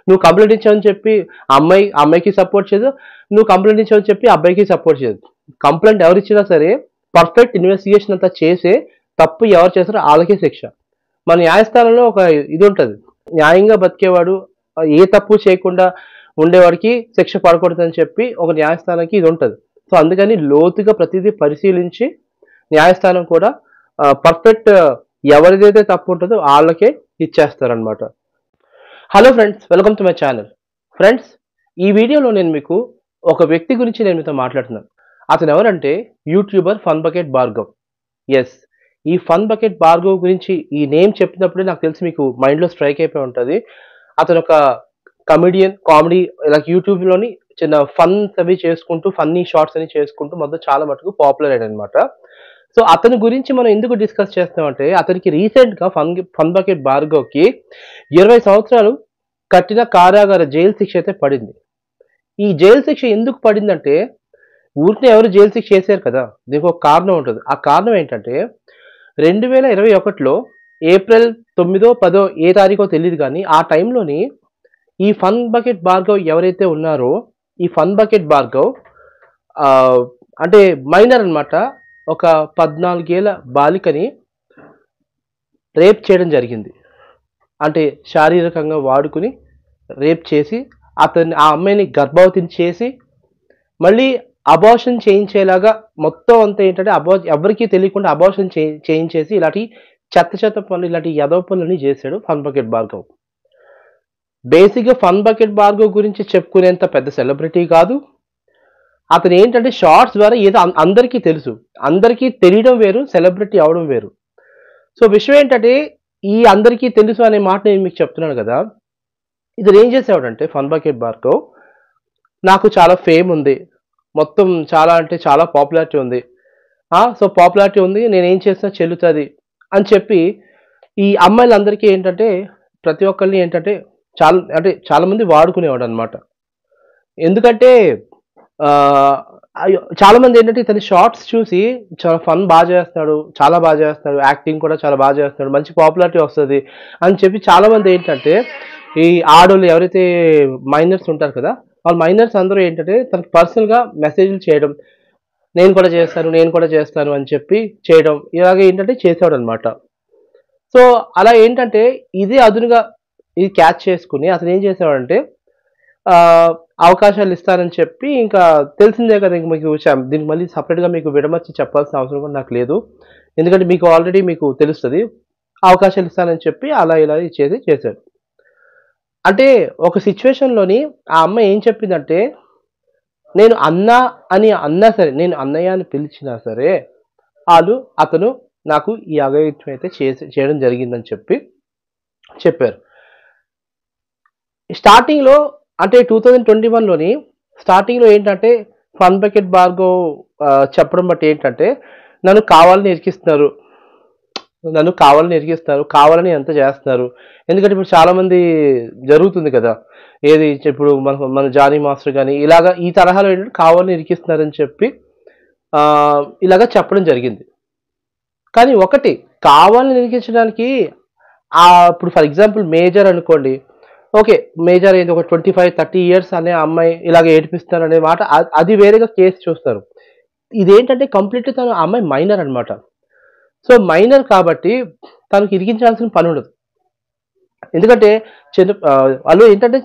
నువ్వు కంప్లైంట్ ఇచ్చావని చెప్పి అమ్మాయికి సపోర్ట్ చేయదు, నువ్వు కంప్లైంట్ ఇచ్చావని చెప్పి అబ్బాయికి సపోర్ట్ చేయదు. కంప్లైంట్ ఎవరు ఇచ్చినా సరే పర్ఫెక్ట్ ఇన్వెస్టిగేషన్ అంతా చేసే తప్పు ఎవరు చేస్తారో వాళ్ళకే శిక్ష. మన న్యాయస్థానంలో ఒక ఇది ఉంటుంది, న్యాయంగా బతికేవాడు ఏ తప్పు చేయకుండా ఉండేవాడికి శిక్ష పడకూడదని చెప్పి ఒక న్యాయస్థానానికి ఇది ఉంటుంది. సో అందుకని లోతుగా ప్రతిదీ పరిశీలించి న్యాయస్థానం కూడా పర్ఫెక్ట్ ఎవరిదైతే తప్పు ఉంటుందో వాళ్ళకే ఇచ్చేస్తారనమాట. Hello friends, welcome to my channel. Friends, ఈ వీడియోలో నేను మీకు ఒక వ్యక్తి గురించి నేను మీతో మాట్లాడుతున్నాను. అతను ఎవరంటే YouTuber fun bucket Bhargav. Yes, ఈ ఫన్ బకెట్ భార్గవ్ గురించి ఈ నేమ్ చెప్పినప్పుడే నాకు తెలిసి మీకు మైండ్లో స్ట్రైక్ అయిపోయి ఉంటుంది. అతను ఒక కమెడియన్, కామెడీ ఇలా యూట్యూబ్లోని చిన్న ఫన్స్ అవి చేసుకుంటూ, ఫన్నీ షార్ట్స్ అని చేసుకుంటూ మొత్తం చాలా మటుకు పాపులర్ అయ్యాడు అనమాట. సో అతని గురించి మనం ఎందుకు డిస్కస్ చేస్తామంటే, అతనికి రీసెంట్గా ఫన్ బకెట్ భార్గవ్కి 20 సంవత్సరాలు కఠిన కారాగార జైలు శిక్ష అయితే పడింది. ఈ జైలు శిక్ష ఎందుకు పడిందంటే, ఊరికే ఎవరు జైలు శిక్ష చేశారు కదా, దీనికి ఒక కారణం ఉంటుంది. ఆ కారణం ఏంటంటే 2021లో ఏప్రిల్ 9, 10 ఏ తారీఖో తెలియదు కానీ ఆ టైంలోని ఈ ఫన్ బకెట్ భార్గవ్ ఎవరైతే ఉన్నారో, ఈ ఫన్ బకెట్ భార్గవ్ అంటే మైనర్ అనమాట, ఒక 14 ఏళ్ల బాలికని రేప్ చేయడం జరిగింది. అంటే శారీరకంగా వాడుకుని రేప్ చేసి ఆ అమ్మాయిని గర్భవతిని చేసి మళ్ళీ అబార్షన్ చేయించేలాగా మొత్తం అంతా ఏంటంటే ఎవరికీ తెలియకుండా అబార్షన్ చేయించేసి ఇలాంటి చెత్త పనులు, ఇలాంటి యదవ పనులని చేశాడు ఫన్ బకెట్ భార్గవ్. బేసిక్గా ఫన్ బకెట్ భార్గవ్ గురించి చెప్పుకునేంత పెద్ద సెలబ్రిటీ కాదు. అతను ఏంటంటే షార్ట్స్ ద్వారా ఏదో అందరికీ తెలుసు, అందరికీ తెలియడం వేరు, సెలబ్రిటీ అవడం వేరు. సో విషయం ఏంటంటే, ఈ అందరికీ తెలుసు అనే మాట నేను మీకు చెప్తున్నాను కదా, ఇది ఏం చేసేవాడంటే ఫన్ బకెట్ భార్గవ్, నాకు చాలా ఫేమ్ ఉంది, మొత్తం చాలా అంటే చాలా పాపులారిటీ ఉంది, సో పాపులారిటీ ఉంది, నేనేం చేసినా చెల్లుతుంది అని చెప్పి ఈ అమ్మాయిలందరికీ ఏంటంటే ప్రతి ఒక్కరిని ఏంటంటే చాలా మంది వాడుకునేవాడు అనమాట. ఎందుకంటే చాలా మంది ఏంటంటే ఇతని షార్ట్స్ చూసి చాలా ఫన్ బాగా చేస్తున్నాడు, చాలా బాగా చేస్తున్నాడు, యాక్టింగ్ కూడా చాలా బాగా చేస్తున్నాడు, మంచి పాపులారిటీ వస్తుంది అని చెప్పి చాలా మంది ఏంటంటే ఈ ఆడోళ్ళు ఎవరైతే మైనర్స్ ఉంటారు కదా, వాళ్ళ మైనర్స్ అందరూ ఏంటంటే తనకు పర్సనల్గా మెసేజ్లు చేయడం, నేను కూడా చేస్తాను అని చెప్పి చేయడం, ఇలాగే ఏంటంటే చేసేవాడు అనమాట. సో అలా ఏంటంటే ఇదే అదునుగా ఇది క్యాచ్ చేసుకుని అతను ఏం చేసేవాడంటే అవకాశాలు ఇస్తారని చెప్పి, ఇంకా తెలిసిందే కదా, ఇంక మీకు దీనికి మళ్ళీ సపరేట్గా మీకు విడమర్చి చెప్పాల్సిన అవసరం కూడా నాకు లేదు, ఎందుకంటే మీకు ఆల్రెడీ మీకు తెలుస్తుంది, అవకాశాలు ఇస్తానని చెప్పి అలా ఇలా చేశాడు. అంటే ఒక సిచ్యువేషన్లోని ఆ అమ్మాయి ఏం చెప్పిందంటే, నేను అన్నా సరే, నేను అన్నయ్య అని పిలిచినా సరే అతను నాకు ఈ అఘాయిత్యం అయితే చేయడం జరిగిందని చెప్పారు. స్టార్టింగ్లో అంటే 2021లోని స్టార్టింగ్లో ఏంటంటే ఫన్ బకెట్ భార్గవ్ చెప్పడం బట్టి ఏంటంటే, నన్ను కావాలని ఇరికిస్తున్నారు, కావాలని ఎంత చేస్తున్నారు. ఎందుకంటే ఇప్పుడు చాలామంది జరుగుతుంది కదా, ఏది ఇప్పుడు మన జానీ మాస్టర్ కానీ ఇలాగా ఈ తరహాలో ఏంటంటే కావాలని ఇరికిస్తున్నారని చెప్పి ఇలాగా చెప్పడం జరిగింది. కానీ ఒకటి కావాలని ఇరికించడానికి ఇప్పుడు ఫర్ ఎగ్జాంపుల్ మేజర్ అనుకోండి, ఓకే, మేజర్ ఏంటి ఒక 25-30 years అనే అమ్మాయి ఇలాగ ఏడిపిస్తారు అనే మాట, అది వేరేగా కేసు చూస్తారు. ఇదేంటంటే కంప్లీట్లీ తను అమ్మాయి మైనర్ అనమాట. సో మైనర్ కాబట్టి తనకి ఇరికించాల్సిన పని ఉండదు. ఎందుకంటే వాళ్ళు ఏంటంటే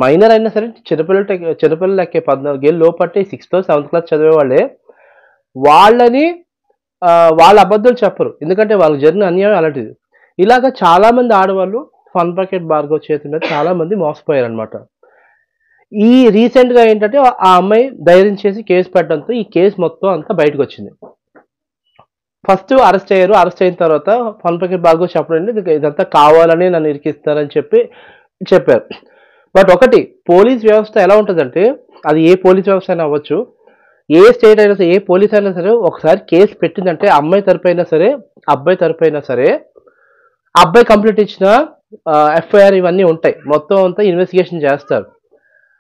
మైనర్ అయినా సరే చిన్నపిల్లలు లెక్కే 14 ఏళ్ళు లోపట్టే 6th or 7th class చదివే వాళ్ళే వాళ్ళని వాళ్ళ అబద్ధాలు చెప్పరు, ఎందుకంటే వాళ్ళకి జరిగిన అన్యాయం అలాంటిది. ఇలాగ చాలా మంది ఆడవాళ్ళు ఫన్ బకెట్ భార్గవ్ చేతుల మీద చాలా మంది మోసపోయారనమాట. ఈ రీసెంట్గా ఏంటంటే ఆ అమ్మాయి ధైర్యం చేసి కేసు పెట్టడంతో ఈ కేసు మొత్తం అంతా బయటకు వచ్చింది. ఫస్ట్ అరెస్ట్ అయ్యారు. అరెస్ట్ అయిన తర్వాత ఫన్ బకెట్ భార్గవ్ చెప్పడం ఇదంతా కావాలని నన్ను ఇరికిస్తారని చెప్పారు. బట్ ఒకటి, పోలీస్ వ్యవస్థ ఎలా ఉంటుందంటే, అది ఏ పోలీస్ వ్యవస్థ అయినా అవ్వచ్చు, ఏ స్టేట్ అయినా సరే, ఏ పోలీస్ అయినా సరే, ఒకసారి కేసు పెట్టిందంటే అమ్మాయి తరపు అయినా సరే, అబ్బాయి తరపు అయినా సరే, అబ్బాయి కంప్లైంట్ ఇచ్చిన ఎఫ్ఐఆర్ ఇవన్నీ ఉంటాయి, మొత్తం అంతా ఇన్వెస్టిగేషన్ చేస్తారు.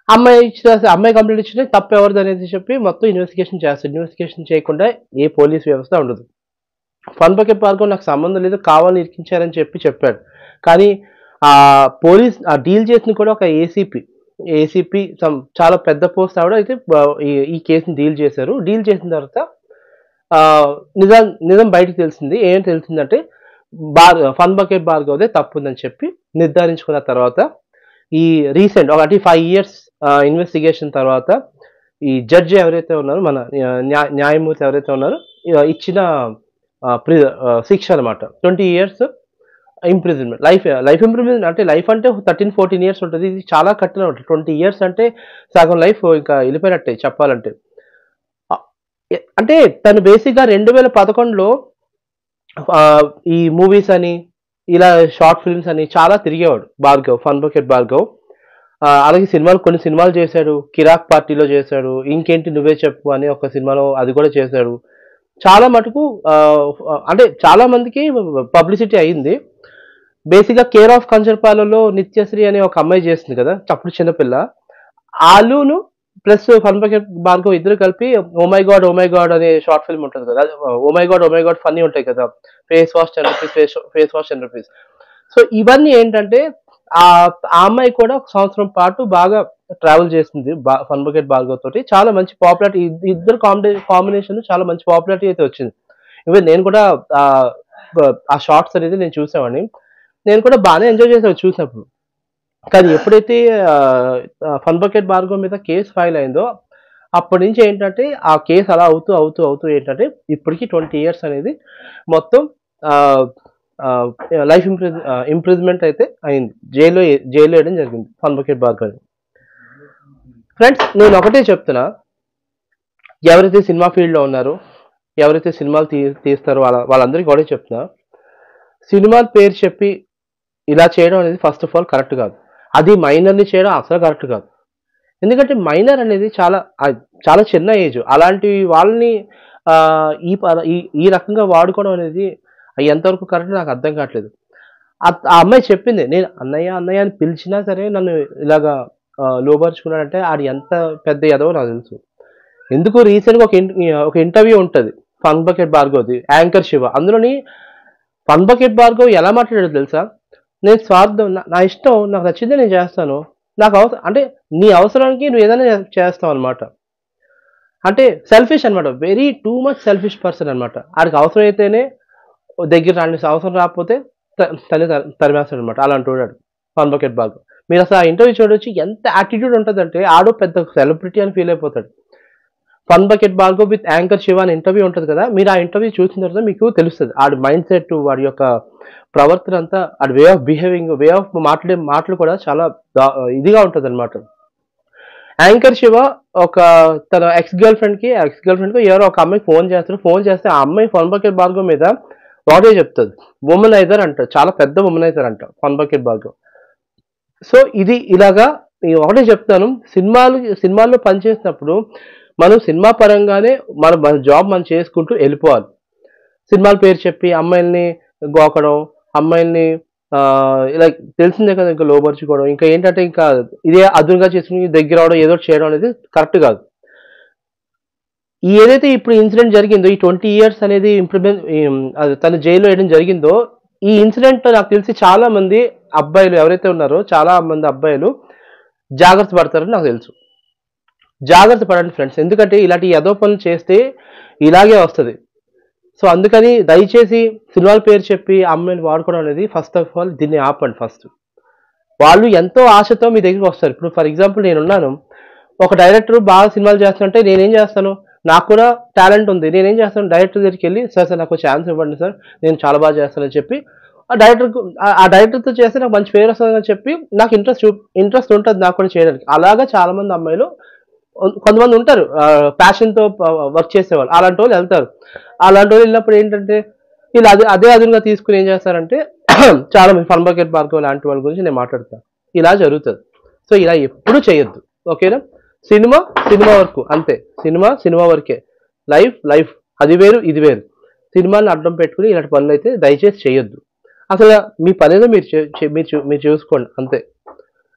అమ్మాయి కంప్లైంట్ ఇచ్చిన తప్పు ఎవరిది అనేది చెప్పి మొత్తం ఇన్వెస్టిగేషన్ చేస్తారు. ఇన్వెస్టిగేషన్ చేయకుండా ఏ పోలీస్ వ్యవస్థ ఉండదు. ఫన్ బకెట్ భార్గవ్ నాకు సంబంధం లేదు, కావాలని ఇరికించారని చెప్పాడు. కానీ ఆ పోలీస్ ఆ డీల్ చేసింది కూడా ఒక ఏసీపీ చాలా పెద్ద పోస్ట్ ఆవిడ అయితే ఈ కేసుని డీల్ చేశారు. డీల్ చేసిన తర్వాత ఆ, నిజం బయటకు తెలిసింది. ఏం తెలిసిందంటే ఫన్ బకెట్ భార్గవదే తప్పు ఉందని చెప్పి నిర్ధారించుకున్న తర్వాత ఈ రీసెంట్ ఒక 5 years ఇన్వెస్టిగేషన్ తర్వాత ఈ జడ్జి ఎవరైతే ఉన్నారో మన న్యాయమూర్తి ఎవరైతే ఉన్నారో ఇచ్చిన శిక్ష అనమాట 20 years ఇంప్రిజన్మెంట్. లైఫ్ ఇంప్రిజన్మెంట్ అంటే లైఫ్ అంటే 13-14 years ఉంటుంది. ఇది చాలా కఠినం ఉంటుంది. 20 years అంటే సగం లైఫ్ ఇంకా వెళ్ళిపోయినట్టే చెప్పాలంటే. అంటే తను బేసిక్గా 2011లో ఈ మూవీస్ అని ఇలా షార్ట్ ఫిల్మ్స్ అని చాలా తిరిగేవాడు భార్గవ్, ఫన్ బకెట్ భార్గవ్. అలాగే కొన్ని సినిమాలు చేశాడు. కిరాక్ పార్టీలో చేశాడు, ఇంకేంటి నువ్వే చెప్పు అని ఒక సినిమాలో అది కూడా చేశాడు. చాలా మటుకు అంటే చాలా మందికి పబ్లిసిటీ అయింది. బేసిక్గా కేర్ ఆఫ్ కంచర్పాలలో నిత్యశ్రీ అనే ఒక అమ్మాయి చేస్తుంది కదా అప్పుడు చిన్నపిల్ల, ఆలును ప్లస్ ఫన్ బకెట్ భార్గవ్ ఇద్దరు కలిపి ఓ మై గాడ్ అనే షార్ట్ ఫిల్మ్ ఉంటుంది కదా, ఓ మై గాడ్ ఫన్నీ ఉంటాయి కదా, ఫేస్ వాష్ 10 rupees. సో ఇవన్నీ ఏంటంటే ఆ అమ్మాయి కూడా ఒక సంవత్సరం పాటు బాగా ట్రావెల్ చేసింది ఫన్ బకెట్ భార్గవ్ తోటి. చాలా మంచి పాపులారిటీ, ఇద్దరు కాంబినేషన్ చాలా మంచి పాపులారిటీ అయితే వచ్చింది. ఈవెన్ నేను కూడా ఆ షార్ట్స్ అనేది నేను చూసేవాడిని. నేను కూడా బాగానే ఎంజాయ్ చేసాను చూసినప్పుడు. కానీ ఎప్పుడైతే ఫన్ బకెట్ భార్గవ్ మీద కేసు ఫైల్ అయిందో అప్పటి నుంచి ఏంటంటే ఆ కేసు అలా అవుతూ ఏంటంటే ఇప్పటికి 20 years అనేది మొత్తం లైఫ్ ఇంప్రిజ్మెంట్ అయితే అయింది. జైల్లో వేయడం జరిగింది ఫన్ బకెట్ భార్గవ్. ఫ్రెండ్స్, నేను ఒకటే చెప్తున్నా, ఎవరైతే సినిమా ఫీల్డ్లో ఉన్నారో, ఎవరైతే సినిమాలు తీస్తారో వాళ్ళందరికీ కూడా చెప్తున్నా, సినిమాల పేరు చెప్పి ఇలా చేయడం అనేది ఫస్ట్ ఆఫ్ ఆల్ కరెక్ట్ కాదు. అది మైనర్ని చేయడం అసలు కరెక్ట్ కాదు. ఎందుకంటే మైనర్ అనేది చాలా చిన్న ఏజ్. అలాంటి వాళ్ళని ఈ రకంగా వాడుకోవడం అనేది ఎంతవరకు కరెక్ట్ నాకు అర్థం కావట్లేదు. ఆ అమ్మాయి చెప్పింది, నేను అన్నయ్య అని పిలిచినా సరే నన్ను ఇలాగా లోపరుచుకున్నాడంటే ఆడు ఎంత పెద్ద ఎదవో నాకు తెలుసు. ఎందుకు రీసెంట్గా ఒక ఇంటర్వ్యూ ఉంటుంది ఫన్ బకెట్ భార్గవ్ది, యాంకర్ శివ. అందులోని ఫన్ బకెట్ భార్గవ్ ఎలా మాట్లాడాడు తెలుసా, నేను స్వార్థం, నా ఇష్టం, నాకు నచ్చిందే నేను చేస్తాను, నాకు అవసరం అంటే నీ అవసరానికి నువ్వు ఏదైనా చేస్తావు అనమాట. అంటే సెల్ఫిష్ అనమాట, very too much selfish person అనమాట. ఆడికి అవసరం అయితేనే దగ్గర రాని, అవసరం రాకపోతే తరిమేస్తాడు అనమాట. అలాంటి వాడు ఫన్ బకెట్ భార్గవ్. మీరు అసలు ఆ ఇంటర్వ్యూ చూడొచ్చు, ఎంత యాటిట్యూడ్ ఉంటుందంటే ఆడు పెద్ద సెలబ్రిటీ అని ఫీల్ అయిపోతాడు. Fun bucket Bhargav with anchor Shiva అని ఇంటర్వ్యూ ఉంటుంది కదా, మీరు ఆ ఇంటర్వ్యూ చూసిన తర్వాత మీకు తెలుస్తుంది ఆడి మైండ్ సెట్, వాడి యొక్క ప్రవర్తన అంతా, ఆడి way of behaving, way of మాట్లాడే మాటలు కూడా చాలా ఇదిగా ఉంటుంది అనమాట. యాంకర్ శివ తన ఎక్స్ గర్ల్ ఫ్రెండ్కి ఎవరో ఒక అమ్మాయికి ఫోన్ చేస్తే ఆ అమ్మాయి ఫన్ బకెట్ భార్గవ్ మీద ఒకటే చెప్తుంది, ఉమనైజర్ అంట, చాలా పెద్ద ఉమనైజర్ అంట ఫన్ బకెట్ భార్గవ్. సో ఇది ఇలాగా నేను ఒకటే చెప్తాను, సినిమాల్లో పనిచేసినప్పుడు మనం సినిమా పరంగానే మన జాబ్ మనం చేసుకుంటూ వెళ్ళిపోవాలి. సినిమాల పేరు చెప్పి అమ్మాయిల్ని గోకడం, అమ్మాయిల్ని ఇలా తెలిసిందే కదా, ఇంకా లోపరుచుకోవడం, ఇంకా ఏంటంటే ఇంకా ఇదే అదునుగా చేసుకుని దగ్గర అవడం, ఏదో చేయడం అనేది కరెక్ట్ కాదు. ఏదైతే ఇప్పుడు ఇన్సిడెంట్ జరిగిందో, ఈ 20 years అనేది తను జైల్లో వేయడం జరిగిందో, ఈ ఇన్సిడెంట్ నాకు తెలిసి చాలా మంది అబ్బాయిలు ఎవరైతే ఉన్నారో, చాలా మంది అబ్బాయిలు జాగ్రత్త పడతారని నాకు తెలుసు. జాగ్రత్త పడండి ఫ్రెండ్స్, ఎందుకంటే ఇలాంటి ఎదో పనులు చేస్తే ఇలాగే వస్తుంది. సో అందుకని దయచేసి సినిమాల పేరు చెప్పి అమ్మాయిని వాడుకోవడం అనేది ఫస్ట్ ఆఫ్ ఆల్ దీన్ని ఆపండి. ఫస్ట్ వాళ్ళు ఎంతో ఆశతో మీ దగ్గరికి వస్తారు. ఇప్పుడు ఫర్ ఎగ్జాంపుల్ నేనున్నాను, ఒక డైరెక్టర్ బాగా సినిమాలు చేస్తుంటే నేనేం చేస్తాను, నాకు కూడా టాలెంట్ ఉంది, నేనేం చేస్తాను, డైరెక్టర్ దగ్గరికి వెళ్ళి సార్ నాకు ఛాన్స్ ఇవ్వండి సార్, నేను చాలా బాగా చేస్తానని చెప్పి ఆ డైరెక్టర్తో చేస్తే నాకు మంచి పేరు వస్తుందని చెప్పి నాకు ఇంట్రెస్ట్ ఉంటుంది నాకు కూడా చేయడానికి. అలాగా చాలా మంది అమ్మాయిలు కొంతమంది ఉంటారు ప్యాషన్తో వర్క్ చేసేవాళ్ళు, అలాంటి వాళ్ళు వెళ్తారు. అలాంటి వాళ్ళు వెళ్ళినప్పుడు ఏంటంటే వీళ్ళు అదే అదునుగా తీసుకుని ఏం చేస్తారంటే చాలా మంది ఫన్ బకెట్ భార్గవ్ లాంటి వాళ్ళ గురించి నేను మాట్లాడతాను. ఇలా జరుగుతుంది. సో ఇలా ఎప్పుడూ చేయొద్దు, ఓకేనా? సినిమా వరకు అంతే, సినిమా వరకే. లైఫ్ అది వేరు ఇది వేరు. సినిమాని అడ్డం పెట్టుకుని ఇలాంటి పనులు అయితే దయచేసి చేయొద్దు. అసలు మీ పనిలో మీరు చూసుకోండి అంతే.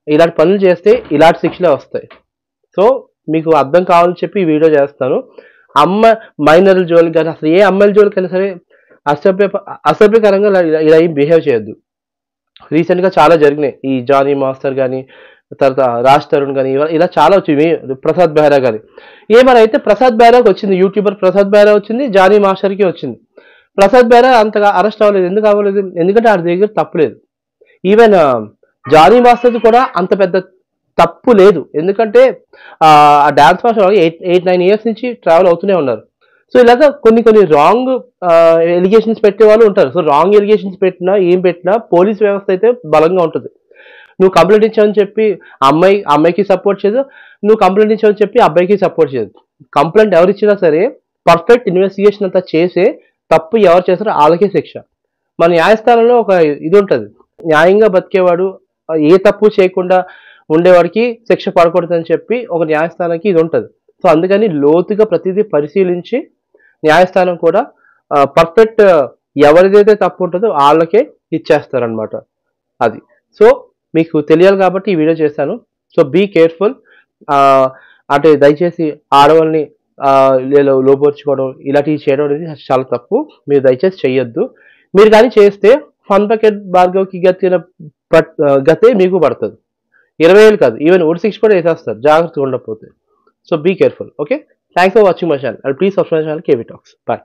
ఇలాంటి పనులు చేస్తే ఇలాంటి శిక్షలే వస్తాయి. సో మీకు అర్థం కావాలని చెప్పి ఈ వీడియో చేస్తాను. మైనర్ల జోలికి కానీ అసలు ఏ అమ్మాయిల జోలికైనా సరే అసభ్యకరంగా ఇలా బిహేవ్ చేయొద్దు. రీసెంట్‌గా చాలా జరిగినాయి. ఈ 'జానీ మాస్టర్' గాని, తర్వాత 'రాజ్ తరుణ్' గాని ఇలా చాలా వచ్చింది. 'ప్రసాద్ బెహ్రా' గాని. ఏమైనా అయితే 'ప్రసాద్ బెహ్రా'కి వచ్చింది. యూట్యూబర్ 'ప్రసాద్ బెహ్రా' వచ్చింది. 'జానీ మాస్టర్‌కి' వచ్చింది. 'ప్రసాద్ బెహ్రా' అంతగా అరెస్ట్ అవ్వలేదు. ఎందుకు అవ్వలేదు? ఎందుకంటే ఆడి దగ్గర తప్పు లేదు. ఈవెన్ 'జానీ మాస్టర్‌ది' కూడా అంత పెద్ద తప్పు లేదు. ఎందుకంటే ఆ డాన్స్ మాస్టర్ 8, 9 ఇయర్స్ నుంచి ట్రావెల్ అవుతూనే ఉన్నారు. సో, ఇలాగ కొన్ని రాంగ్ ఎలిగేషన్స్ పెట్టేవాళ్ళు ఉంటారు. సో, రాంగ్ ఎలిగేషన్స్ పెట్టినా, ఏం పెట్టినా పోలీస్ వ్యవస్థ అయితే బలంగా ఉంటది. నువ్వు కంప్లెయింట్ ఇచ్చావని చెప్పి అమ్మాయికి సపోర్ట్ చేయదు. నువ్వు కంప్లెయింట్ ఇచ్చావని చెప్పి అబ్బాయికి సపోర్ట్ చేయదు. కంప్లెయింట్ ఎవరిచ్చినా సరే పర్ఫెక్ట్ ఇన్వెస్టిగేషన్ అంతా చేసే తప్పు ఎవరు చేస్తారో ఆళ్ళకే శిక్ష. మన న్యాయస్థానంలో ఒక ఇది ఉంటది. న్యాయంగా బతికేవాడు ఏ తప్పు చేయకుండా ఉండేవాడికి శిక్ష పడకూడదని చెప్పి ఒక న్యాయస్థానానికి ఇది ఉంటది. సో, అందుకని లోతుగా ప్రతిదీ పరిశీలించి న్యాయస్థానం కూడా పర్ఫెక్ట్ ఎవరిదైతే తప్పు ఉంటదో ఆళ్ళకే ఇచ్చేస్తారనమాట. అది. సో, మీకు తెలియాలి కాబట్టి ఈ వీడియో చేశాను. So, be careful. ఆహ్, అంటే దయచేసి ఆడవాళ్ళని లోబరుచుకోవడం ఇలాంటివి చేయడం అనేది చాలా తప్పు. మీరు దయచేసి చెయ్యొద్దు. మీరు గాని చేస్తే ఫన్ బకెట్ భార్గవ్‌కి గతే మీకు పడతది. 20 ఏళ్ళు కాదు. ఈవెన్ ఉరి శిక్ష కూడా ఏసేస్తారు జాగ్రత్తగా ఉండకపోతే. So, be careful. Okay. Thanks for watching my channel. And please subscribe my channel KV talks. By.